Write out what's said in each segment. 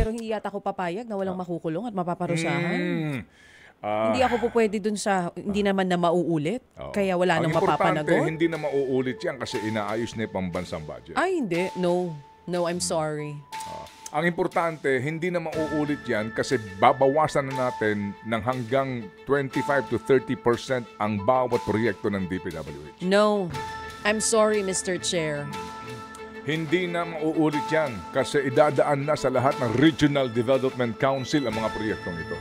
pero hindi yata ako papayag na walang makukulong at mapaparusahan. Hindi ako po pwede dun sa hindi naman na mauulit. Kaya wala nang mapapanagot. Ang importante, hindi na mauulit yan kasi inaayos na yung pambansang budget. Ay, hindi. No. No, I'm sorry. Ang importante, hindi na mauulit yan kasi babawasan na natin ng hanggang 25 to 30% ang bawat proyekto ng DPWH. No. I'm sorry, Mr. Chair. Hindi na mauulit yan kasi idadaan na sa lahat ng Regional Development Council ang mga proyektong ito.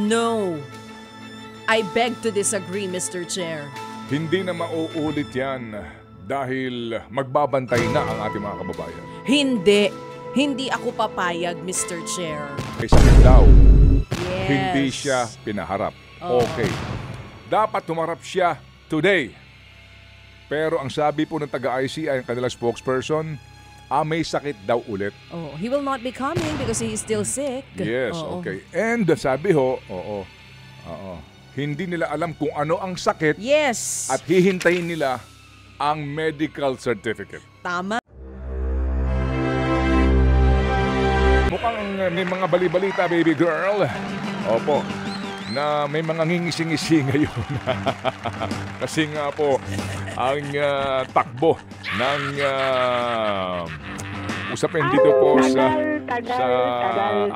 No. I beg to disagree, Mr. Chair. Hindi na mauulit yan dahil magbabantay na ang ating mga kababayan. Hindi. Hindi ako papayag, Mr. Chair. Kaysa daw, Yes. hindi siya pinaharap. Okay. Dapat humarap siya today. Pero ang sabi po ng taga-ICI, ang kanilang spokesperson, may sakit daw ulit. Oh, he will not be coming because he is still sick. Yes, Oo. okay. And sabi ho, hindi nila alam kung ano ang sakit Yes. at hihintayin nila ang medical certificate. Tama. Mukhang may mga balibalita, baby girl. Opo. Na may mga ngingisi-ngisi ngayon. Kasi nga po, ang takbo ng usapin dito po sa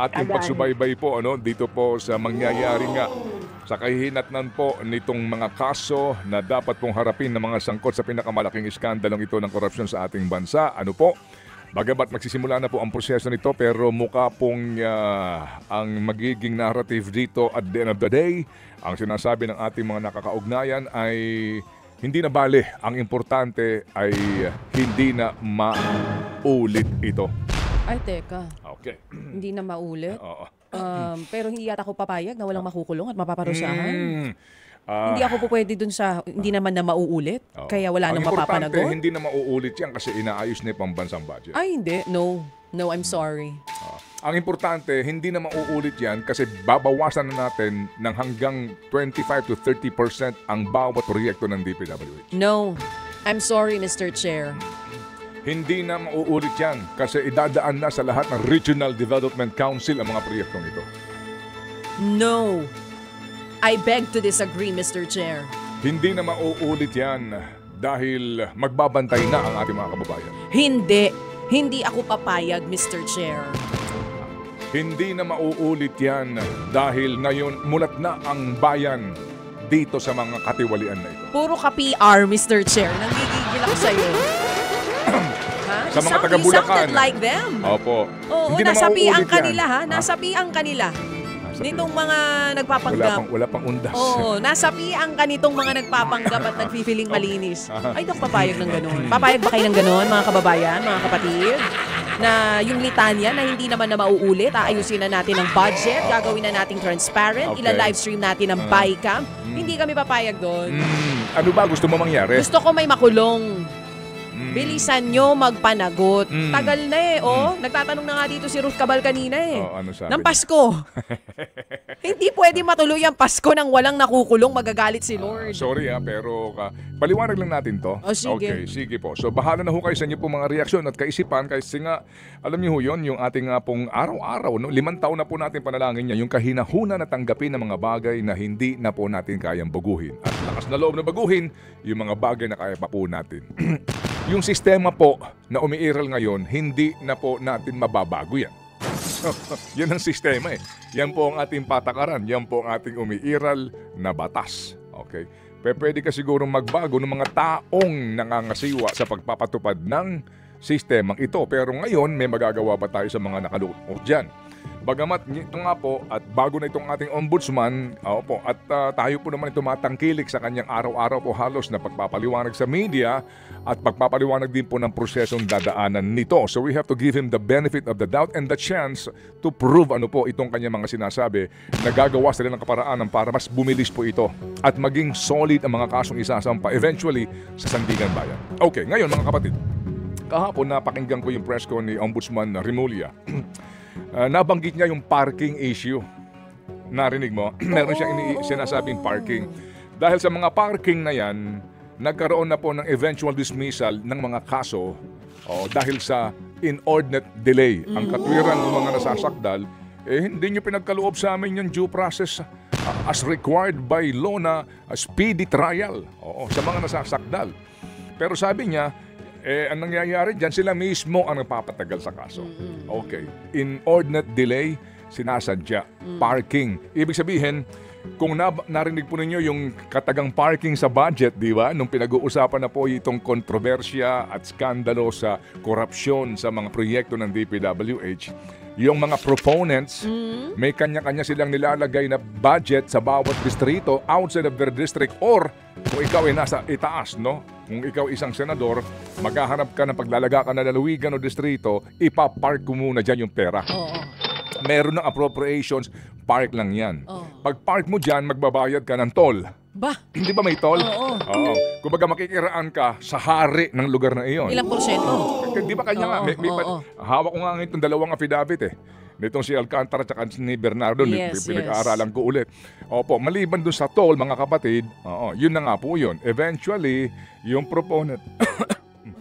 ating pagsubaybay po, dito po sa mangyayari nga sa kahihinatnan po nitong mga kaso na dapat pong harapin ng mga sangkot sa pinakamalaking iskandalong ito ng korupsyon sa ating bansa. Ano po? Bagamat magsisimula na po ang proseso nito pero mukha pong ang magiging narrative dito at the end of the day, ang sinasabi ng ating mga nakakaugnayan ay hindi na bale. Ang importante ay hindi na maulit ito. Ay, teka. Okay. Hindi na maulit. Oo. Pero hindi yata ako papayag na walang makukulong at mapaparusahan. Hindi ako po pwede dun sa hindi naman na mauulit. Kaya wala nang mapapanagot. Ang importante, hindi na mauulit yan kasi inaayos na yung pambansang budget. Ay, hindi. No. No, I'm sorry. Ang importante, hindi na mauulit yan kasi babawasan na natin ng hanggang 25 to 30% ang bawat proyekto ng DPWH. No. I'm sorry, Mr. Chair. Hindi na mauulit yan kasi idadaan na sa lahat ng Regional Development Council ang mga proyektong ito. No. I beg to disagree, Mr. Chair. Hindi na mauulit yan dahil magbabantay na ang ating mga kababayan. Hindi. Hindi ako papayag, Mr. Chair. Hindi na mauulit yan dahil ngayon mulat na ang bayan dito sa mga katiwalian na ito. Puro ka PR, Mr. Chair. Nanggigigil ako sa'yo. Ha? Sa mga taga You Bulacan. sounded like them. Opo. Oo, Hindi na nasapian mauulit kanila, yan. ha? Nasapian kanila. Nitong mga Wala nagpapanggap. pang undas. Oo, nasapian ka nitong mga nagpapanggap at nagpipiling malinis. Ay, dok, papayag ng gano'n. Papayag ba kayo ng gano'n, mga kababayan, mga kapatid? Na yung litanya na hindi naman na mauulit, aayusin na natin ang budget, gagawin na nating transparent, Okay. ila-livestream natin ang bycam. Hindi kami papayag doon. Ano ba gusto mo mangyari? Gusto ko may makulong. Bilisan nyo magpanagot. Tagal na eh, oh. Nagtatanong na nga dito si Ruth Cabal kanina eh. Ano sabi Ng niya? Pasko. Hindi pwede matuloy ang Pasko nang walang nakukulong, magagalit si Lord. Sorry pero paliwanag lang natin to. Oh, sige. Okay, sige po. So bahala na ho kayo sa inyo pong mga reaksyon at kaisipan kasi nga, alam niyo ho yun, yung ating pong araw-araw, 5 taon na po natin panalangin niya, yung kahinahuna na tanggapin ng mga bagay na hindi na po natin kayang baguhin. At lakas na loob na baguhin, yung mga bagay na kaya pa po natin. Yung sistema po na umiiral ngayon, hindi na po natin mababago yan. Yan ang sistema eh. Yan po ang ating patakaran. Yan po ang ating umiiral na batas. Okay? Pwede ka sigurong magbago ng mga taong nangangasiwa sa pagpapatupad ng sistemang ito. Pero ngayon, may magagawa pa tayo sa mga nakalulungkot dyan. Bagamat ito nga po at bago na itong ating ombudsman, at tayo po naman tumatangkilik sa kanyang araw-araw po halos na pagpapaliwanag sa media at pagpapaliwanag din po ng prosesong dadaanan nito. So we have to give him the benefit of the doubt and the chance to prove itong kanyang mga sinasabi na gagawa sila ng kaparaanan para mas bumilis po ito at maging solid ang mga kasong isasampa eventually sa Sandigan Bayan. Okay, ngayon mga kapatid, kahapon napakinggan ko yung press ko ni Ombudsman Remulla. Nabanggit niya yung parking issue. Narinig mo? Meron siyang sinasabing parking. Dahil sa mga parking na yan, nagkaroon na po ng eventual dismissal ng mga kaso dahil sa inordinate delay. Ang katwiran ng mga nasasakdal, hindi nyo pinagkaloob sa amin yung due process as required by law na speedy trial sa mga nasasakdal. Pero sabi niya, ang nangyayari dyan, sila mismo ang nagpapatagal sa kaso. Okay. Inordinate delay, sinasadya. Parking. Ibig sabihin, kung narinig po ninyo yung katagang parking sa budget, di ba? Nung pinag-uusapan na po itong kontrobersya at skandalo sa korupsyon sa mga proyekto ng DPWH, yung mga proponents, may kanya-kanya silang nilalagay na budget sa bawat distrito outside of their district, or kung ikaw ay nasa itaas, no? Kung ikaw isang senador, maghahanap ka ng paglalaga ka na lalawigan o distrito, ipapark ko muna dyan yung pera. Meron ng appropriations, park lang yan. Pag park mo dyan, magbabayad ka ng toll. Ba? Hindi ba may toll? Oo. Kumbaga makikiraan ka sa hari ng lugar na iyon. Ilang porsyento? Di ba kanya nga? Hawak ko nga ngayon itong dalawang affidavit nitong si Alcantara at ni Bernardo. Pinag-aaralan ko ulit. Opo, maliban dun sa toll, mga kapatid, yun na nga po yun. Eventually, yung proponent...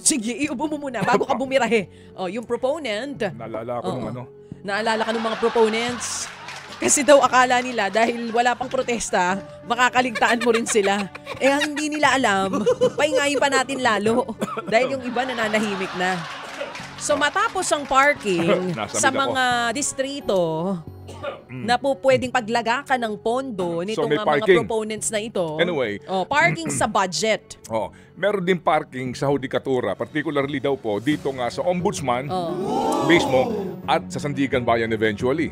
Sige, iubo mo muna bago ka bumirahe. Yung proponent... Naalala ko nung ano. Naalala ka ng mga proponents? Kasi daw akala nila dahil wala pang protesta, makakaligtaan mo rin sila. Ang hindi nila alam, paingayin pa natin lalo. Dahil yung iba nananahimik na. So matapos ang parking sa mga distrito na po pwedeng paglagakan ng pondo nitong mga proponents na ito. Anyway. Parking sa budget. Meron din parking sa Hudikatura, particularly daw po dito nga sa Ombudsman mismo at sa Sandigan Bayan eventually.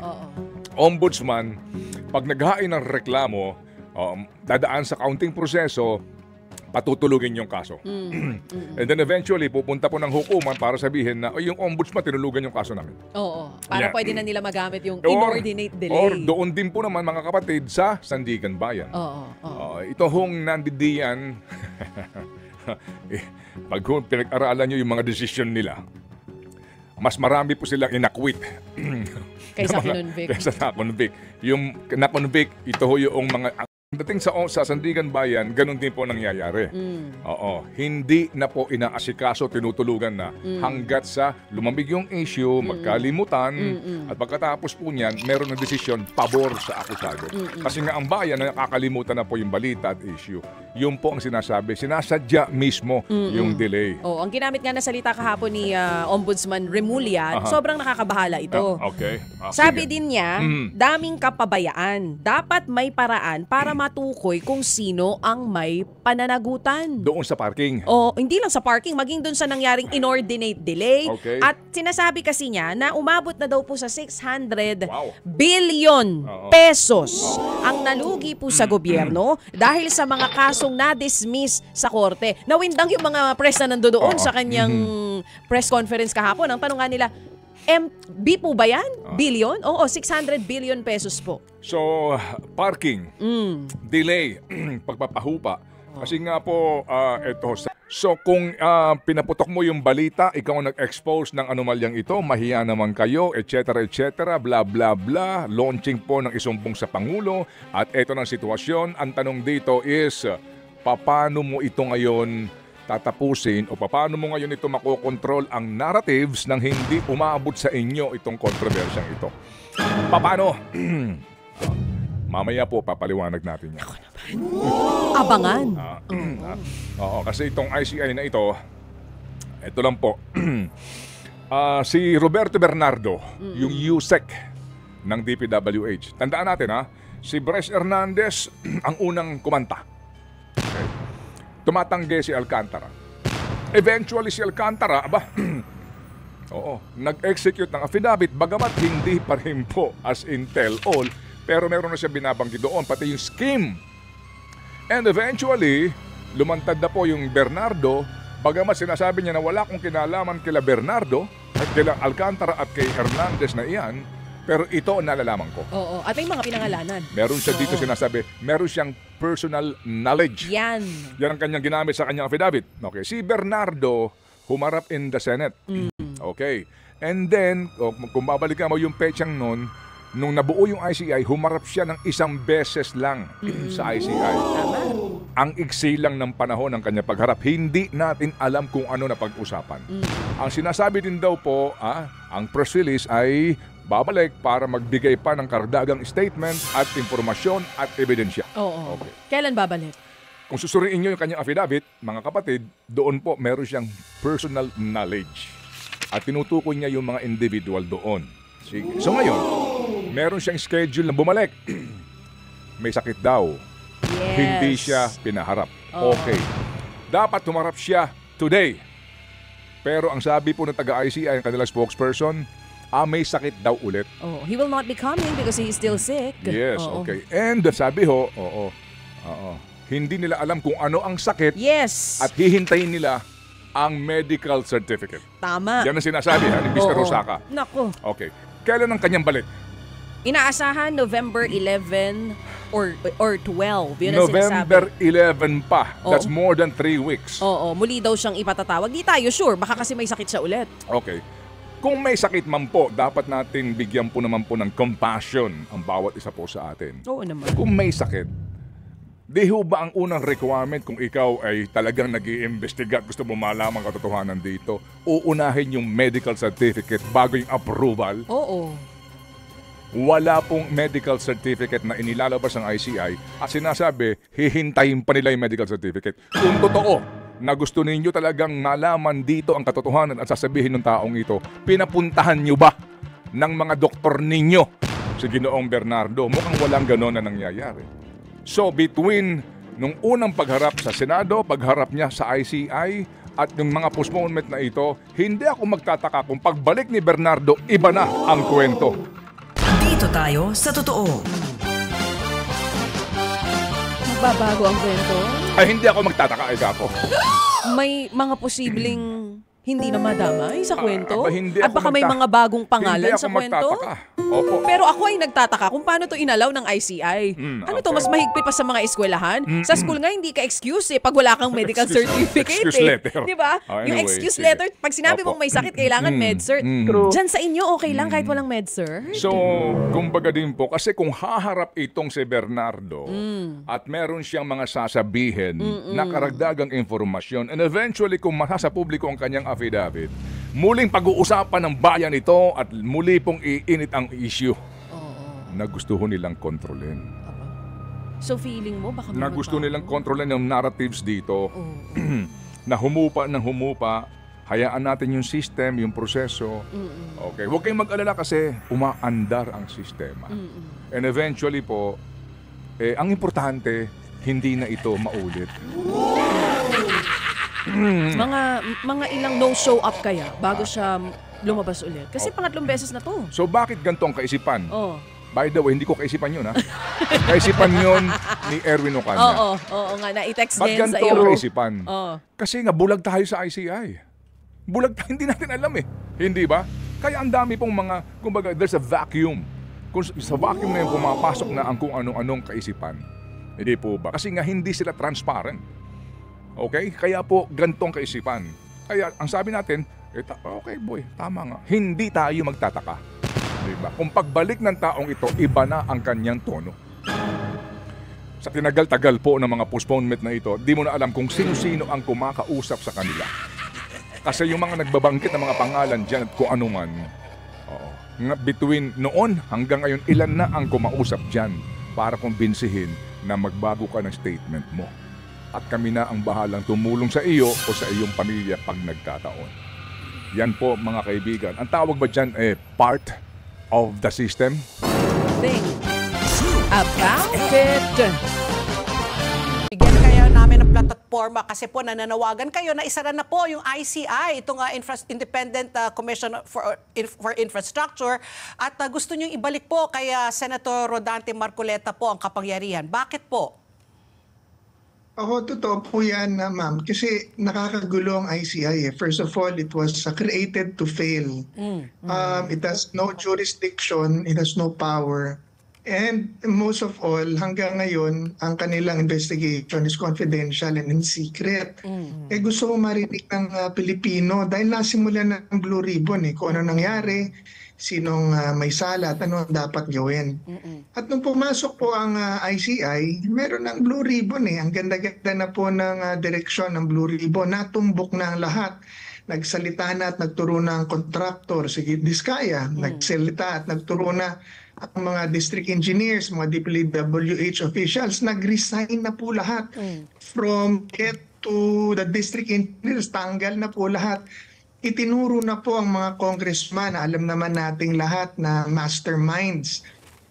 Ombudsman, pag naghain ng reklamo, dadaan sa counting proseso, patutulugin yung kaso. And then eventually, pupunta po ng hukuman para sabihin na yung ombudsman, tinulugan yung kaso namin. Para pwede na nila magamit yung inordinate delay. Or doon din po naman, mga kapatid, sa Sandigan Bayan. Ito hong nandidiyan, pag pinag-aralan nyo yung mga desisyon nila, mas marami po silang inakwit. Kaysa kinonvict. Kaysa na-convict. Yung na-convict, ito yung mga... Dating sa Sandigan Bayan, ganun din po nangyayari. Hindi na po inaasikaso, tinutulugan na hanggat sa lumamig yung issue, magkalimutan, at pagkatapos po niyan, meron ng desisyon pabor sa akusado. Kasi nga ang bayan, nakakalimutan na po yung balita at issue. Yun po ang sinasabi. Sinasadya mismo yung delay. Ang ginamit nga na salita kahapon ni Ombudsman Remulla, sobrang nakakabahala ito. Sabi din niya, daming kapabayaan. Dapat may paraan para matukoy kung sino ang may pananagutan. Doon sa parking. Hindi lang sa parking, maging doon sa nangyaring inordinate delay. At sinasabi kasi niya na umabot na daw po sa 600 billion pesos ang nalugi po sa gobyerno dahil sa mga kasong na-dismiss sa korte. Nawindang yung mga press na nandoon sa kanyang press conference kahapon. Ang tanong nga nila, MB po ba yan? Billion? 600 billion pesos po. So, parking, delay, pagpapahupa. Kasi nga po, ito. So, kung pinaputok mo yung balita, ikaw ang nag-expose ng anomalyang ito, mahiya naman kayo, etc., bla bla bla, launching po ng isumbong sa Pangulo. At ito ng sitwasyon, ang tanong dito is, paano mo ito ngayon tatapusin o paano mo ngayon ito makokontrol ang narratives nang hindi umabot sa inyo itong kontrobersyang ito? Paano? Mamaya po, papaliwanag natin yan. Abangan. Kasi itong ICI na ito lang po. Si Roberto Bernardo, yung USEC ng DPWH. Tandaan natin si Bryce Hernandez ang unang kumanta. Tumatanggi si Alcantara. Eventually si Alcantara, nag-execute ng affidavit, bagamat hindi pa rin po as in tell all, pero meron na siya binabanggit doon, pati yung scheme. And eventually, lumantad na po yung Bernardo, bagamat sinasabi niya na wala akong kinalaman kila Bernardo, at kila Alcantara at kay Hernandez na iyan, pero ito nalalaman ko. At may mga pinangalanan. Meron siya dito sinasabi, meron siyang personal knowledge. Yan ang kanyang ginamit sa kanyang affidavit. Okay, si Bernardo humarap in the Senate. Okay. And then, kung babalikan mo yung petsang nun, nung nabuo yung ICI, humarap siya ng isang beses lang sa ICI. Tama. ang iksi lang ng panahon ng kanya pagharap. Hindi natin alam kung ano na pag-usapan. Ang sinasabi din daw po, ang press release ay babalik para magbigay pa ng karagdagang statement at impormasyon at ebidensya. Oo. Okay. Kailan babalik? Kung susuriin nyo yung kanyang affidavit, mga kapatid, doon po meron siyang personal knowledge. At tinutukoy niya yung mga individual doon. Sige. So ngayon, meron siyang schedule na bumalik. May sakit daw. Yes. Hindi siya pinaharap. Oo. Okay. Dapat humarap siya today. Pero ang sabi po ng taga-ICI, ang kanilang spokesperson, may sakit daw ulit. Oh, he will not be coming because he is still sick. Yes, Oo. okay. And sabi ho, hindi nila alam kung ano ang sakit Yes. at hihintayin nila ang medical certificate. Tama. Yan ang sinasabi ni Mr. Oo. Osaka. Nako. Okay. Kailan ang kanyang balik? Inaasahan November 11 or 12. Yun ang November sinasabi. 11 pa. Oo. That's more than 3 weeks. Oo, muli daw siyang ipatatawag. Di tayo sure, baka kasi may sakit siya ulit. Okay. Kung may sakit man po, dapat natin bigyan po naman po ng compassion ang bawat isa po sa atin. Oo naman. Kung may sakit, di ho ba ang unang requirement kung ikaw ay talagang nag-iimbestiga at gusto mo malaman katotohanan dito, uunahin yung medical certificate bago yung approval? Oo. Wala pong medical certificate na inilalabas ng ICI at sinasabi, hihintayin pa nila yung medical certificate. Kung totoo na gusto ninyo talagang malaman dito ang katotohanan at sasabihin ng taong ito, pinapuntahan nyo ba ng mga doktor ninyo si Ginoong Bernardo? Mukhang walang ganon na nangyayari. So between nung unang pagharap sa Senado, pagharap niya sa ICI, at yung mga postponement na ito, hindi ako magtataka kung pagbalik ni Bernardo, iba na ang kwento. Dito tayo sa totoo. Magbabago ang kwento. Ay, hindi ako magtataka, ay ako. May mga posibleng hindi na madamay sa kwento? Hindi At ako baka may mga bagong pangalan hindi sa ako kwento? magtataka. Opo. Pero ako ay nagtataka kung paano to inalaw ng ICI. Ano to, okay. mas mahigpit pa sa mga eskwelahan? Sa school nga, hindi ka excuse pag wala kang medical Excuse- certificate. excuse letter. Di ba? Yung Anyway, excuse sige. letter, pag sinabi Opo. mong may sakit, kailangan med-cert. Diyan sa inyo, okay lang kahit walang med-cert? So, kumbaga din po, kasi kung haharap itong si Bernardo at meron siyang mga sasabihin na karagdagang informasyon and eventually kung masasa publiko ang kanyang affidavit, muling pag-uusapan ng bayan ito at muli pong iinit ang issue na gusto ho nilang kontrolin. So feeling mo, baka may Na gusto magbago? nilang kontrolin yung narratives dito na humupa ng humupa, hayaan natin yung system, yung proseso. Okay, huwag kayong mag-alala kasi umaandar ang sistema. And eventually po, ang importante, hindi na ito maulit. Mga ilang no-show up kaya bago siya lumabas ulit? Kasi pangatlong beses na to. So bakit ganito ang kaisipan? Oh. By the way, hindi ko kaisipan yun, ha? Kaisipan yun ni Erwin Ocana. Oo nga, na-text Ba't niya yun sa ganito iyo. ang kaisipan? Oo. Kasi nga, bulag tayo sa ICI. Bulag tayo, hindi natin alam eh. Hindi ba? Kaya ang dami pong mga, kumbaga, there's a vacuum. Kung sa vacuum na yun, pumapasok na ang kung anong-anong kaisipan. Hindi po ba? Kasi nga, hindi sila transparent. Okay? Kaya po, gantong kaisipan. Kaya, ang sabi natin, okay boy, tama nga. Hindi tayo magtataka. Diba? Kung pagbalik ng taong ito, iba na ang kanyang tono. Sa tinagal-tagal po ng mga postponement na ito, di mo na alam kung sino-sino ang kumakausap sa kanila. Kasi yung mga nagbabangkit ng mga pangalan dyan at kung ano man, between noon hanggang ngayon, ilan na ang kumausap dyan para kumbinsihin na magbago ka ng statement mo. At kami na ang bahalang tumulong sa iyo o sa iyong pamilya pag nagkataon. Yan po mga kaibigan. Ang tawag ba dyan part of the system? Think about it. Bigyan kayo namin ng plataforma kasi po nananawagan kayo na isara na po yung ICI, itong Independent Commission for Infrastructure, at gusto nyo ibalik po kay Senator Rodante Marcoleta po ang kapangyarihan. Bakit po? Totoo po yan, ma'am. Kasi nakakagulo ang ICI. First of all, it was created to fail. It has no jurisdiction, it has no power. And most of all, hanggang ngayon, ang kanilang investigation is confidential and in secret. Gusto ko marinig ng Pilipino dahil nasimulan ng Blue Ribbon kung ano nangyari. may sala at ano ang dapat gawin. At nung pumasok po ang ICI, meron ng Blue Ribbon eh. Ang ganda-ganda na po ng direksyon ng Blue Ribbon. Natumbok na ang lahat. Nagsalita na at nagturo na ang kontraktor, si Diskaya. Nagsalita at nagturo na ang mga district engineers, mga DPWH officials. Nag-resign na po lahat. From head to the district engineers, tanggal na po lahat. Itinuro na po ang mga congressman, alam naman nating lahat na masterminds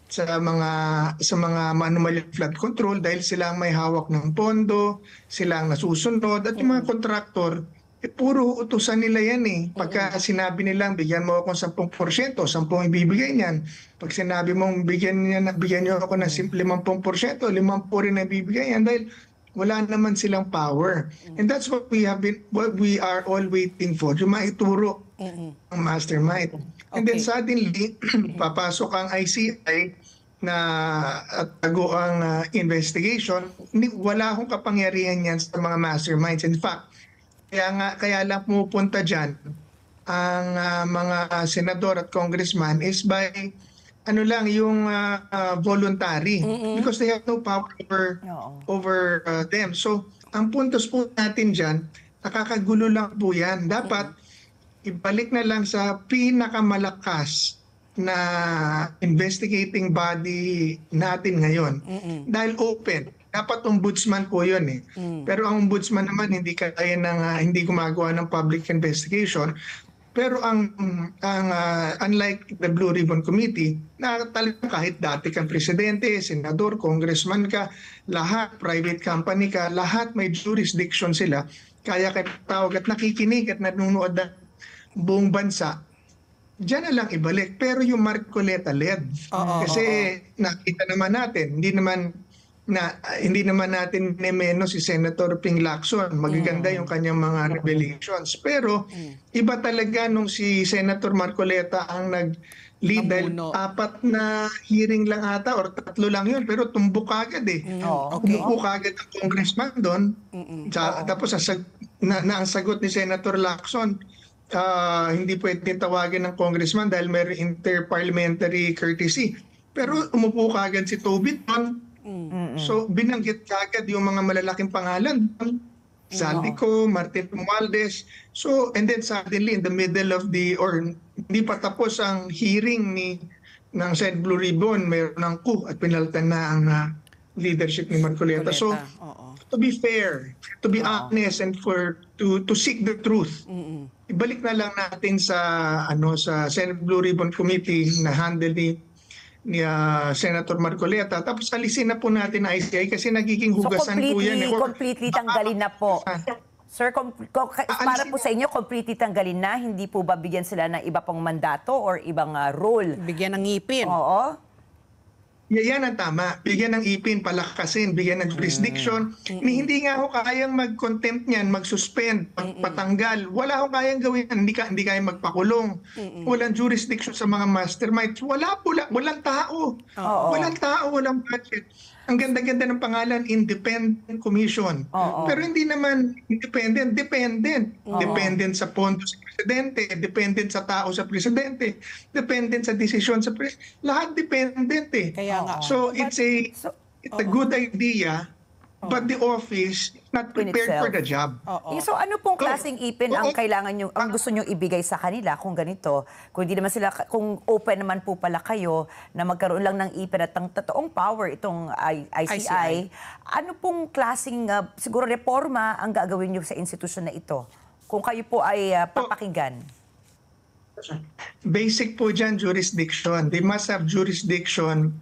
sa mga anomaly flood control dahil sila ang may hawak ng pondo, sila ang nasusunod, at yung mga kontraktor, puro utusan nila yan eh. Pagka sinabi nilang bigyan mo ako ng 10%, 10 ibibigay niyan. Pag sinabi mong bigyan niyo ako ng simple 50%, 50 rin na ibibigay yan dahil wala naman silang power. And that's what we are all waiting for, yung maituro ang mastermind. And then suddenly, papasok ang ICI na tago ang investigation. Wala akong kapangyarihan yan sa mga masterminds. In fact, kaya lang pumupunta dyan ang mga senador at congressman is by yung voluntary because they have no power over them. So, ang puntos po natin dyan, nakakagulo lang po yan. Dapat ibalik na lang sa pinakamalakas na investigating body natin ngayon. Dahil open. Dapat ombudsman po yun eh. Pero ang ombudsman naman hindi gumagawa ng public investigation. Pero unlike the Blue Ribbon Committee, na talagang kahit dati kang presidente, senador, congressman ka, lahat, private company ka, lahat may jurisdiction sila. Kaya tawag at nakikinig at nanonood ng buong bansa, diyan na lang ibalik. Pero yung Marcoleta led. Kasi nakita naman natin, hindi naman natin nemeno si Senator Ping Lacson. Magaganda yung kanyang mga revelations. Pero iba talaga nung si Senator Marcoleta ang nag-lead dahil 4 na hearing lang ata or 3 lang yun. Pero tumbok agad eh. Tumbok agad ang congressman doon. Tapos ang sagot ni Senator Lacson, hindi pwedeng tawagin ng congressman dahil may interparliamentary courtesy. Pero umupo kagad si Tobit doon. So binanggit kagad yung mga malalaking pangalan, Saldico, Martin Romualdez. So and then suddenly in the middle of hindi pa tapos ang hearing ng Senate Blue Ribbon, mayroon ng coup at pinalitan na ang leadership ni Marcoleta. So to be fair, to be honest and to seek the truth. Ibalik na lang natin sa Senate Blue Ribbon Committee na handle ni Senator Marcoleta. Tapos alisin na po natin ang ICI kasi nagiging hugasan po yan. Completely tanggalin na po. Sir, para po sa inyo, completely tanggalin na? Hindi po ba bigyan sila ng iba pang mandato or ibang role? Bigyan ng ngipin. Oo. Yan ang tama. Bigyan ng ipin, palakasin, bigyan ng jurisdiction. Hindi nga ako kayang mag-contempt niyan, mag-suspend, patanggal. Wala akong kayang gawin. Hindi kayang magpakulong. Walang jurisdiction sa mga masterminds. Walang tao. Walang tao, walang budget. Ang ganda-ganda ng pangalan, Independent Commission. Pero hindi naman independent, dependent. Dependent sa pondo sa presidente, dependent sa tao sa presidente, dependent sa desisyon sa presidente. Lahat dependent eh. Kaya nga. So it's a good idea, but the office not prepared for the job. So ano pong klaseng ipin ang kailangan nyo, ang gusto nyo ibigay sa kanila kung ganito? Kung hindi naman sila, kung open naman po pala kayo na magkaroon lang ng ipin at ang totoong power itong ICI, ano pong klaseng siguro reforma ang gagawin nyo sa institusyon na ito? Kung kayo po ay papakinggan. Basic po dyan, jurisdiction. They must have jurisdiction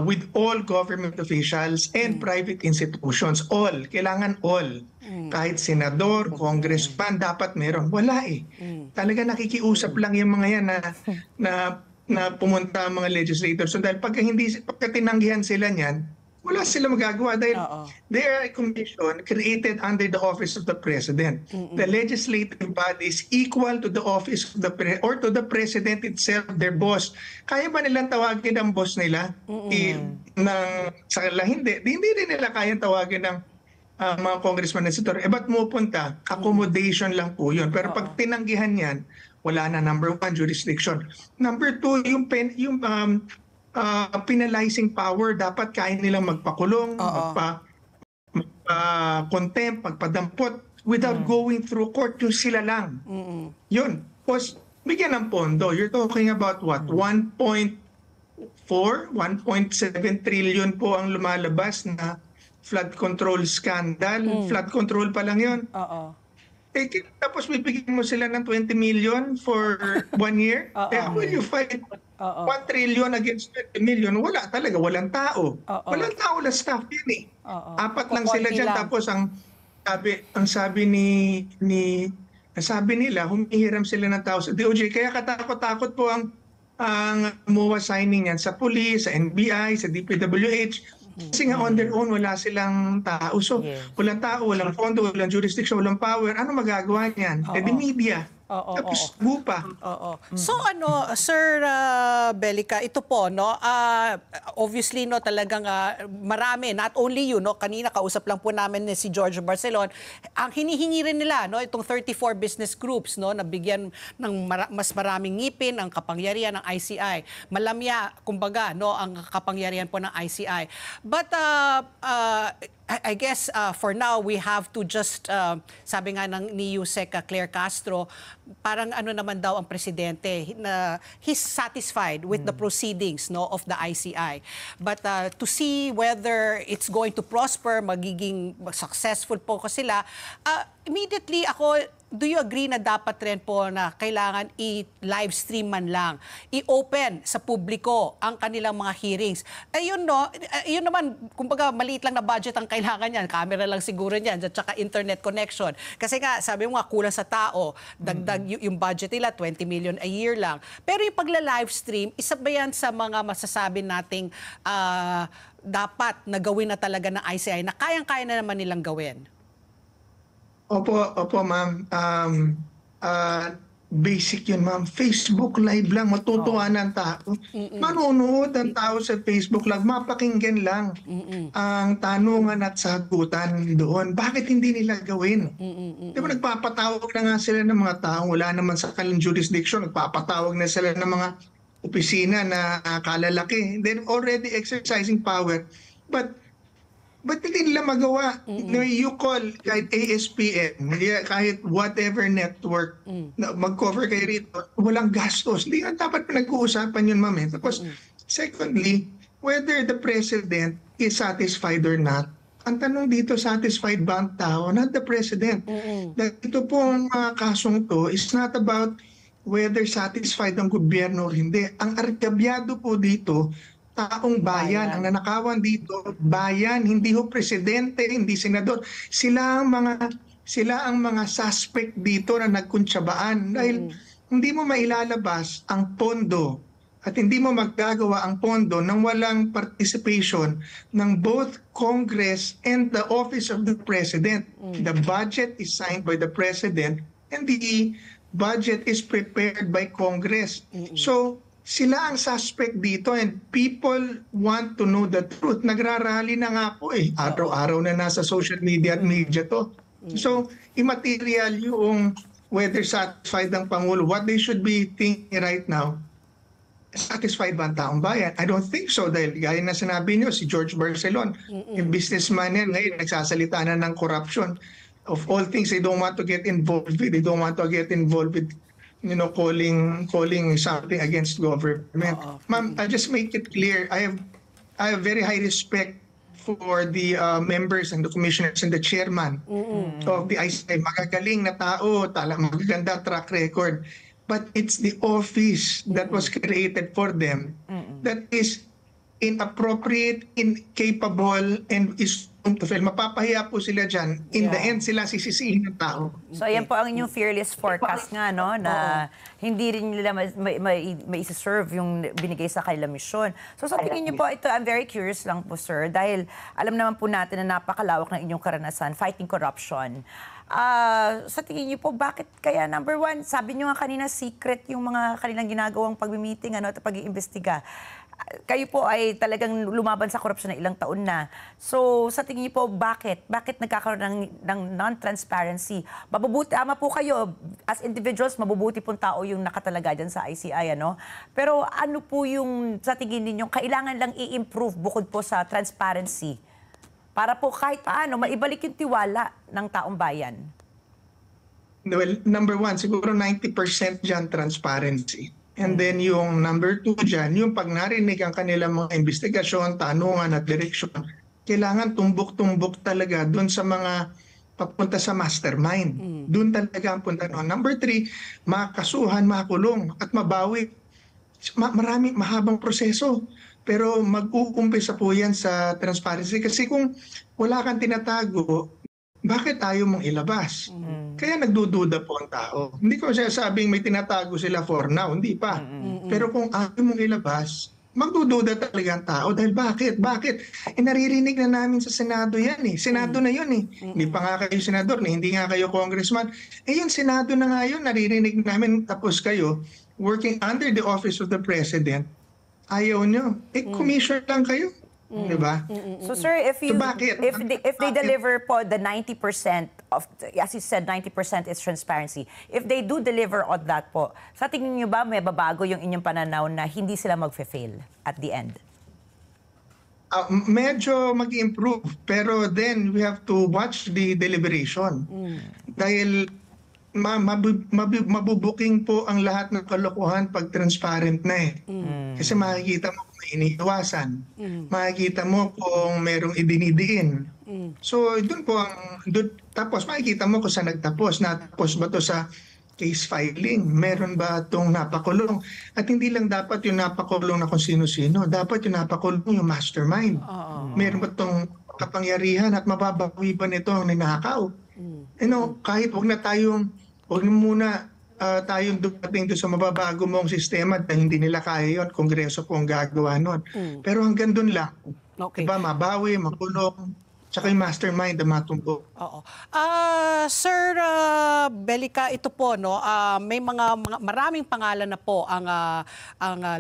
with all government officials and private institutions. All. Kailangan all. Kahit senador, congressman, dapat meron. Wala eh. Talaga nakikiusap lang yung mga yan na pumunta ang mga legislators. So dahil pagka tinanggihan sila niyan, wala sila magagawa dahil they are a commission created under the office of the president. The legislative body is equal to the office of the or to the president itself, their boss. Kaya ba nilang tawagin ang boss nila? Sa kanila, hindi rin nila kayang tawagin ng mga congressman at senator, ba't pumupunta? Accommodation lang po yun. Pero pag tinanggihan yan, wala na, number one, jurisdiction. Number two, yung penalizing power, dapat kaya nilang magpakulong, contempt, magpadampot, without going through court, yung sila lang. Yun. Tapos, bigyan ng pondo. You're talking about what? 1.7 trillion po ang lumalabas na flood control scandal. Flood control pa lang yun. Tapos bibigyan mo sila ng 20 million for 1 year? How will you fight 1 trillion against 20 million? Wala talaga, walang tao. Walang tao na staff yun eh. Apat lang sila dyan. Tapos ang sabi nila, humihiram sila ng tao sa DOJ. Kaya katakot-takot po ang MOA signing yan sa police, sa NBI, sa DPWH. Kasi nga on their own, wala silang tao. So, walang tao, walang pondo, walang jurisdiction, walang power. Ano magagawa niyan? The media. Tapos gupa. So Sir Belica, ito po, no, obviously, no, talagang marami, not only you, no, kanina kausap lang po namin si George Barcelon, ang hinihingi rin nila, no, itong 34 business groups, no, na bigyan ng mas maraming ngipin ang kapangyarihan ng ICI. Malamya, kumbaga, no, ang kapangyarihan po ng ICI. But I guess for now, we have to just, sabi nga ni Yusek Claire Castro, parang ano naman daw ang presidente, na he's satisfied with the proceedings, no, of the ICI. But to see whether it's going to prosper, magiging successful po ko sila, immediately ako, do you agree na dapat rin po na kailangan i-live stream man lang, i-open sa publiko ang kanilang mga hearings? Ayun, no, yun naman, kumbaga maliit lang na budget ang kailangan yan, camera lang siguro niyan, at saka internet connection. Kasi nga, sabi mo nga, kulang sa tao, dagdag yung budget nila, 20 million a year lang. Pero yung pagla-live stream, isa ba yan sa mga masasabi nating dapat na gawin na talaga ng ICI na kayang-kaya na naman nilang gawin? Opo, ma'am. Basic yun, ma'am. Facebook Live lang, matutuwa ng tao. Manunood ang tao sa Facebook Live, mapakinggan lang ang tanungan at sagutan doon. Bakit hindi nila gawin? Di ba nagpapatawag na nga sila ng mga tao, wala naman sa kanilang jurisdiction, nagpapatawag na sila ng mga opisina na kalalaki. They're already exercising power. But hindi nila magawa. You call kahit ASPN, kahit whatever network, mag-cover kayo rito, walang gastos. Hindi nga dapat pinag-uusapan yun, ma'am. Tapos, secondly, whether the president is satisfied or not, ang tanong dito, satisfied ba ang tao? Not the president. Ito pong kasong to is not about whether satisfied ang gobyerno o hindi. Ang arkabyado po dito, taong bayan. Ang nanakawan dito, bayan, hindi ho presidente, hindi senador. Sila ang mga suspect dito na nagkuntsabaan dahil hindi mo mailalabas ang pondo at hindi mo magagawa ang pondo nang walang participation ng both Congress and the Office of the President. The budget is signed by the President and the budget is prepared by Congress. So, sila ang suspect dito and people want to know the truth. Nagrarally na nga po eh. Araw-araw na nasa social media at media to. So, immaterial yung whether satisfied ang Pangulo. What they should be thinking right now, satisfied ba ang taong bayan? I don't think so dahil gaya na sinabi niyo, si George Barcelon, yung businessman yan ngayon, nagsasalita na ng corruption. Of all things, they don't want to get involved with. They don't want to get involved with calling something against government. Ma'am, I'll just make it clear. I have very high respect for the members and the commissioners and the chairman of the ICI. Magagaling na tao, magaganda track record. But it's the office that was created for them that is inappropriate, incapable, and is to fail. Mapapahiya po sila dyan. In the end, sila sisisihin ng tao. So, ayan po ang inyong fearless forecast nga, no? Na hindi rin nila may isa-serve yung binigay sa kanilang misyon. So, sa tingin niyo po, ito, I'm very curious lang po, sir, dahil alam naman po natin na napakalawak ng inyong karanasan, fighting corruption. Sa tingin niyo po, bakit kaya number one, sabi niyo nga kanina, secret yung mga kanilang ginagawang pag-meeting at pag-iimbestiga. kayo po ay talagang lumaban sa korupsyon na ilang taon na. So, sa tingin niyo po, bakit? Bakit nagkakaroon ng non-transparency? Tama po kayo, as individuals, mabubuti pong tao yung nakatalaga dyan sa ICI, ano? Pero ano po yung, sa tingin ninyo, kailangan lang i-improve bukod po sa transparency para po kahit paano, maibalik yung tiwala ng taong bayan? Well, number one, siguro 90% dyan transparency. And then yung number 2 dyan, yung pag narinig ang kanilang mga investigasyon, tanungan at direksyon, kailangan tumbok-tumbok talaga dun sa mga papunta sa mastermind. Dun talaga ang punta noon. Number 3, makasuhan, makulong at mabawi. Maraming mahabang proseso. Pero mag-uumpisa po yan sa transparency. Kasi kung wala kang tinatago, bakit ayaw mong ilabas? Kaya nagdududa po ang tao. Hindi ko sinasabing may tinatago sila for now, hindi pa. Pero kung ayaw mong ilabas, magdududa talaga ang tao. Dahil bakit? Bakit? Naririnig na namin sa Senado yan eh. Senado na yun eh. Hindi pa nga kayo senador, hindi nga kayo congressman. Yun, Senado na nga yun. Naririnig namin, tapos kayo, working under the office of the President, ayaw nyo. Commission lang kayo. Diba? So sir, if bakit? if they deliver po the 90% of, as you said, 90% is transparency. If they do deliver on that po, sa tingin niyo ba may babago yung inyong pananaw na hindi sila magfe-fail at the end? Medyo mag-improve, pero then we have to watch the deliberation. Dahil mabubuking po ang lahat ng kalokohan pag transparent na eh. Kasi makikita mo kung may iniiwasan. Makikita mo kung merong idinidiin. So, doon po tapos makikita mo kung saan nagtapos. Natapos ba to sa case filing? Meron ba itong napakulong? At hindi lang dapat yung napakulong na kung sino-sino. Dapat yung napakulong yung mastermind. Meron ba itong kapangyarihan at mababawi ba nito ang ninakaw? Kahit huwag na muna tayong dumating doon sa mababago mong sistema at hindi nila kaya yun, Kongreso po ang gagawa nun. Pero hanggang doon lang. Okay. Diba, mabawi, makulong, tsaka yung mastermind na matumbok. Oo. Sir Belica, ito po, no, may maraming pangalan na po ang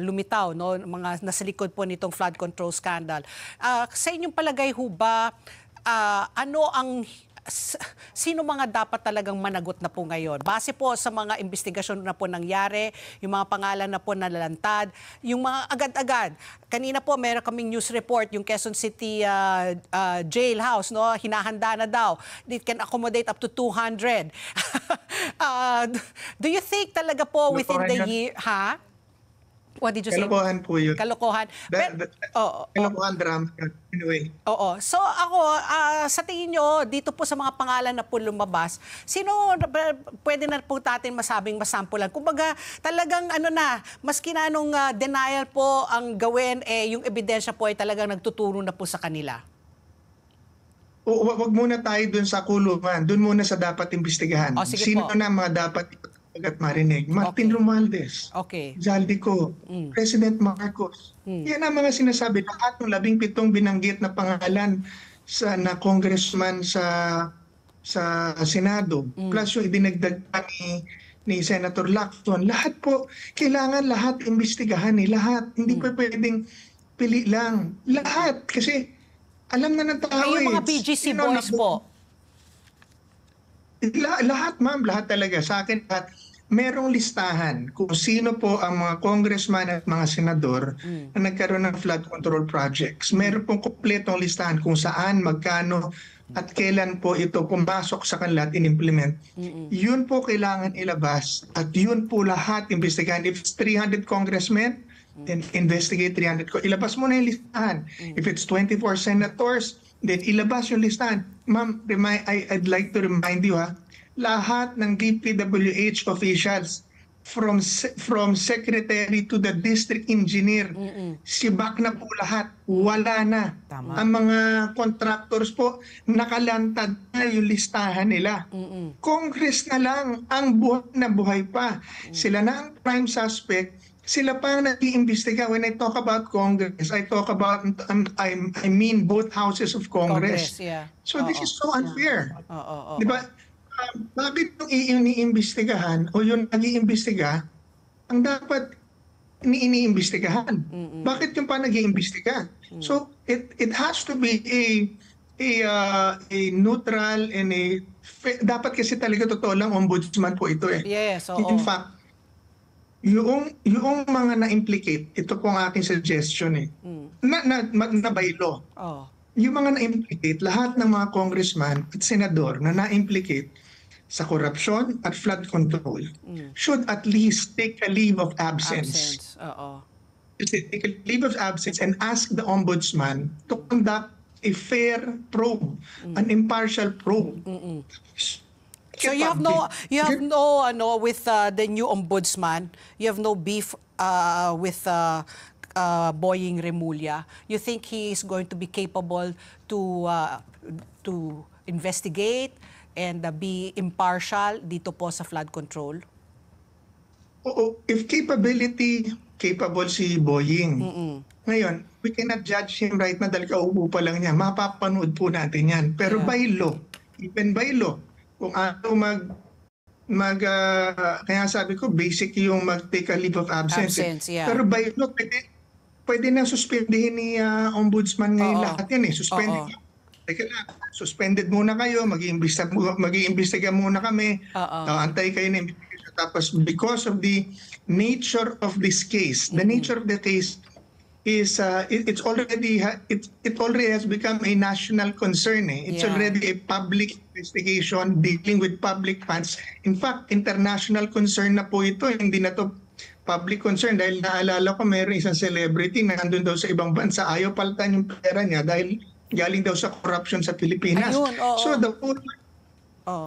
lumitaw, no, mga nasa likod po nitong flood control scandal. Sa inyong palagay ho ba, sino mga dapat talagang managot na po ngayon? Base po sa mga investigasyon na po nangyari, yung mga pangalan na po nalalantad, yung mga agad-agad. Kanina po meron kaming news report, yung Quezon City jailhouse, no, hinahanda na daw. It can accommodate up to 200. Do you think talaga po within the year, ha? What did you say? Kalokohan po yun. Kalokohan. Kalokohan drama. Anyway. Oo. So ako, sa tingin nyo, dito po sa mga pangalan na po lumabas, sino pwede na po natin masabing masampulan? Kumbaga, talagang maski na nung denial po ang gawin, yung ebidensya po ay talagang nagtuturo na po sa kanila. Wag muna tayo dun sa kulungan. Dun muna sa dapat imbestigahan. Sino po na mga dapat agad marinig? Martin Romualdez, Zaldico, President Marcos. Yan ang mga sinasabi. Lahat ng 17 binanggit na pangalan na congressman sa Senado. Plus yung idinagdag pa ni Senator Lacson. Lahat po, kailangan lahat imbestigahan. Lahat. Hindi pa pwedeng pili lang. Lahat. Kasi alam na ng tao. Yung mga BGC boys po. Lahat, ma'am. Lahat talaga. Sa akin, merong listahan kung sino po ang mga congressman at mga senador na nagkaroon ng flood control projects. Meron pong kompletong listahan kung saan, magkano, at kailan po ito pumasok sa kanila at in-implement. Yun po kailangan ilabas at yun po lahat imbestigahan. If it's 300 congressmen, then investigate 300. Ilabas mo na yung listahan. If it's 24 senators, then ilabas yung listahan. Ma'am, I'd like to remind you, lahat ng DPWH officials from secretary to the district engineer, sibak na po lahat, wala na. Tama. Ang mga contractors po, nakalantad na yung listahan nila. Congress na lang ang buhay na buhay pa. Sila na ang prime suspect, sila pa ang nag-iimbestiga. When I talk about Congress, I talk about, I mean both houses of Congress. Yeah. So this is so unfair. Oo. Di ba? Bakit yung iniimbestigahan o yung nag-iimbestiga, ang dapat iniimbestigahan. Bakit yung pa nag-iimbestiga? So it has to be a neutral and dapat kasi talaga totoo lang ombudsman po ito eh. Yes, oo. In fact, yung mga na-implicate, ito po ang aking suggestion eh. Na bylaw. Oh. Yung mga na-implicate, lahat ng mga congressman at senador na na-implicate sa corruption at flood control should at least take a leave of absence. Oo. Take a leave of absence and ask the ombudsman to conduct a fair probe, an impartial probe. So you have no with the new ombudsman, you have no beef with Boying Remulla. You think he is going to be capable to investigate and be impartial dito po sa flood control? Oo, if capable si Boying. Ngayon, we cannot judge him right na dahil kaupo pa lang niya. Mapapanood po natin yan. Pero by law, even by law, kung ano kaya sabi ko, basic yung mag-take a leave of absence. Yeah. Pero by law, pwede na suspendihin ni ombudsman ngayon lahat yan eh. Suspended muna kayo, mag-iimbestiga muna kami, antay kayo na investigation. Tapos because of the nature of this case, the nature of the case is it already has become a national concern. It's already a public investigation dealing with public funds. In fact, international concern na po ito, hindi na to public concern dahil naalala ko mayroong isang celebrity na nandun daw sa ibang bansa, ayaw palitan yung pera niya dahil galing daw sa corruption sa Pilipinas. Ayun, so the whole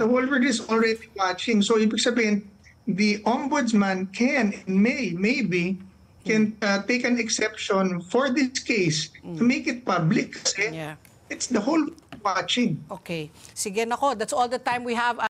world is already watching. So ibig sabihin, the ombudsman can maybe take an exception for this case to make it public kasi it's the whole watching. Okay. Sige nako, that's all the time we have.